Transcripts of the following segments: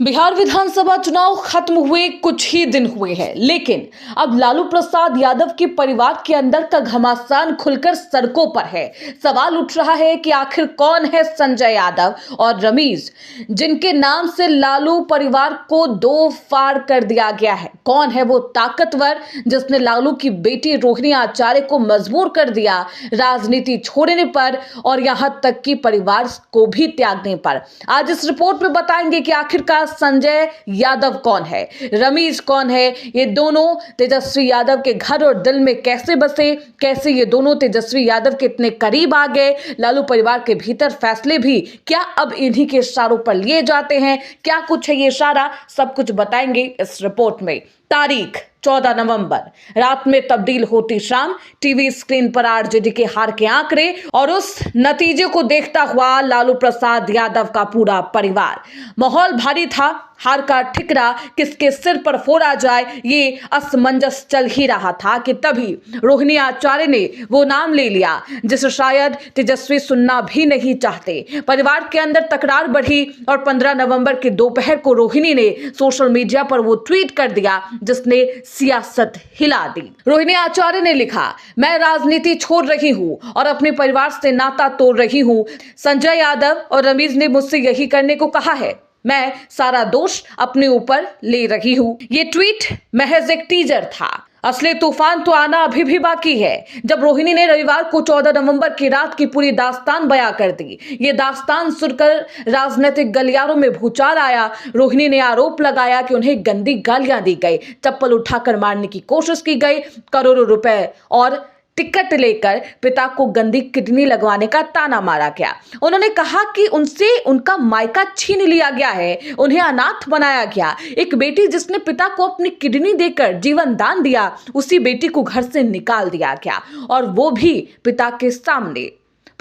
बिहार विधानसभा चुनाव खत्म हुए कुछ ही दिन हुए हैं, लेकिन अब लालू प्रसाद यादव के परिवार के अंदर का घमासान खुलकर सड़कों पर है। सवाल उठ रहा है कि आखिर कौन है संजय यादव और रमीज, जिनके नाम से लालू परिवार को दो फाड़ कर दिया गया है। कौन है वो ताकतवर जिसने लालू की बेटी रोहिणी आचार्य को मजबूर कर दिया राजनीति छोड़ने पर और यहां तक कि परिवार को भी त्यागने पर। आज इस रिपोर्ट में बताएंगे कि आखिरकार संजय यादव कौन है, रमीज कौन है, ये दोनों तेजस्वी यादव के घर और दिल में कैसे बसे, कैसे ये दोनों तेजस्वी यादव के इतने करीब आ गए, लालू परिवार के भीतर फैसले भी क्या अब इन्हीं के इशारों पर लिए जाते हैं, क्या कुछ है ये इशारा, सब कुछ बताएंगे इस रिपोर्ट में। तारीख 14 नवंबर, रात में तब्दील होती शाम, टीवी स्क्रीन पर आरजेडी के हार के आंकड़े और उस नतीजे को देखता हुआ लालू प्रसाद यादव का पूरा परिवार। माहौल भारी था, हार का ठिकरा किसके सिर पर फोड़ा जाए ये असमंजस चल ही रहा था कि तभी रोहिणी आचार्य ने वो नाम ले लिया जिसे शायद तेजस्वी सुनना भी नहीं चाहते। परिवार के अंदर तकरार बढ़ी और 15 नवंबर की दोपहर को रोहिणी ने सोशल मीडिया पर वो ट्वीट कर दिया जिसने सियासत हिला दी। रोहिणी आचार्य ने लिखा, मैं राजनीति छोड़ रही हूं और अपने परिवार से नाता तोड़ रही हूं। संजय यादव और रमीज ने मुझसे यही करने को कहा है। मैं सारा दोष अपने ऊपर ले रही हूं। ये ट्वीट महज एक टीजर था, असली तूफान तो आना अभी भी बाकी है। जब रोहिणी ने रविवार को 14 नवंबर की रात की पूरी दास्तान बयां कर दी, ये दास्तान सुनकर राजनीतिक गलियारों में भूचाल आया। रोहिणी ने आरोप लगाया कि उन्हें गंदी गालियां दी गई, चप्पल उठाकर मारने की कोशिश की गई, करोड़ों रुपए और टिकट लेकर पिता को गंदी किडनी लगवाने का ताना मारा गया। उन्होंने कहा कि उनसे उनका मायका छीन लिया गया है, उन्हें अनाथ बनाया गया। एक बेटी जिसने पिता को अपनी किडनी देकर जीवन दान दिया, उसी बेटी को घर से निकाल दिया गया और वो भी पिता के सामने।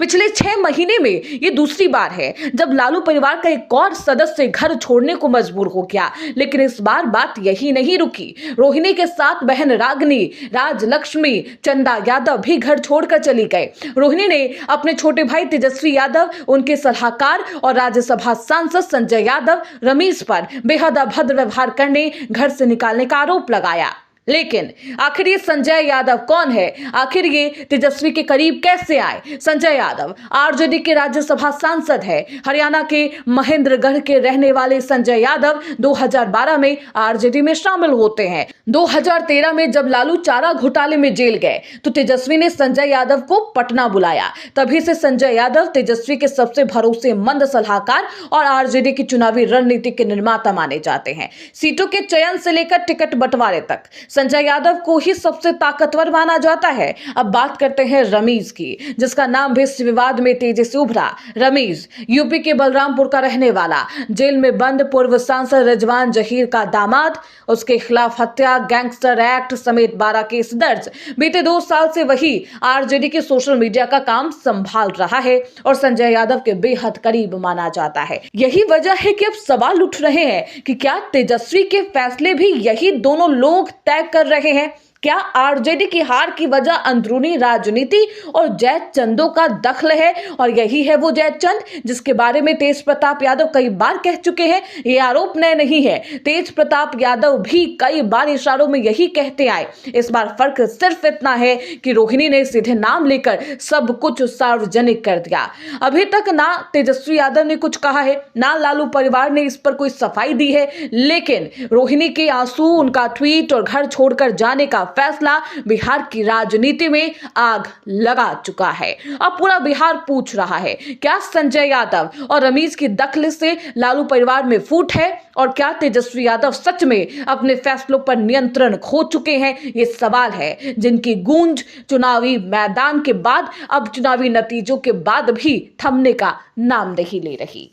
पिछले 6 महीने में ये दूसरी बार है जब लालू परिवार का एक और सदस्य घर छोड़ने को मजबूर हो गया। लेकिन इस बार बात यही नहीं रुकी। रोहिणी के साथ बहन रागनी, राजलक्ष्मी, चंदा यादव भी घर छोड़कर चली गए। रोहिणी ने अपने छोटे भाई तेजस्वी यादव, उनके सलाहकार और राज्यसभा सांसद संजय यादव, रमीज पर बेहद अभद्र व्यवहार करने, घर से निकालने का आरोप लगाया। लेकिन आखिर ये संजय यादव कौन है? आखिर ये तेजस्वी के करीब कैसे आए? संजय यादव आरजेडी के राज्यसभा सांसद है। हरियाणा के महेंद्रगढ़ के रहने वाले संजय यादव 2012 में आरजेडी में शामिल होते हैं। 2013 में जब लालू चारा घोटाले में जेल गए तो तेजस्वी ने संजय यादव को पटना बुलाया। तभी से संजय यादव तेजस्वी के सबसे भरोसेमंद सलाहकार और आरजेडी की चुनावी रणनीति के निर्माता माने जाते हैं। सीटों के चयन से लेकर टिकट बंटवारे तक संजय यादव को ही सबसे ताकतवर माना जाता है। अब बात करते हैं रमीज की, जिसका नाम भी इस विवाद में तेजी से उभरा। रमीज यूपी के बलरामपुर का रहने वाला, जेल में बंद पूर्व सांसद रिजवान जहीर का दामाद। उसके खिलाफ हत्या, गैंगस्टर एक्ट समेत 12 केस दर्ज। बीते 2 साल से वही आरजेडी के सोशल मीडिया का काम संभाल रहा है और संजय यादव के बेहद करीब माना जाता है। यही वजह है कि अब सवाल उठ रहे हैं कि क्या तेजस्वी के फैसले भी यही दोनों लोग तय कर रहे हैं? क्या आरजेडी की हार की वजह अंदरूनी राजनीति और जयचंदों का दखल है? और यही है वो जयचंद जिसके बारे में तेज प्रताप यादव कई बार कह चुके हैं। ये आरोप नए नहीं है, तेज प्रताप यादव भी कई बार इशारों में यही कहते आए। इस बार फर्क सिर्फ इतना है कि रोहिणी ने सीधे नाम लेकर सब कुछ सार्वजनिक कर दिया। अभी तक ना तेजस्वी यादव ने कुछ कहा है, ना लालू परिवार ने इस पर कोई सफाई दी है, लेकिन रोहिणी के आंसू, उनका ट्वीट और घर छोड़कर जाने का फैसला बिहार की राजनीति में आग लगा चुका है। अब पूरा बिहार पूछ रहा है, क्या संजय यादव और रमीज की दखल से लालू परिवार में फूट है? और क्या तेजस्वी यादव सच में अपने फैसलों पर नियंत्रण खो चुके हैं? ये सवाल है जिनकी गूंज चुनावी मैदान के बाद, अब चुनावी नतीजों के बाद भी थमने का नाम नहीं ले रही।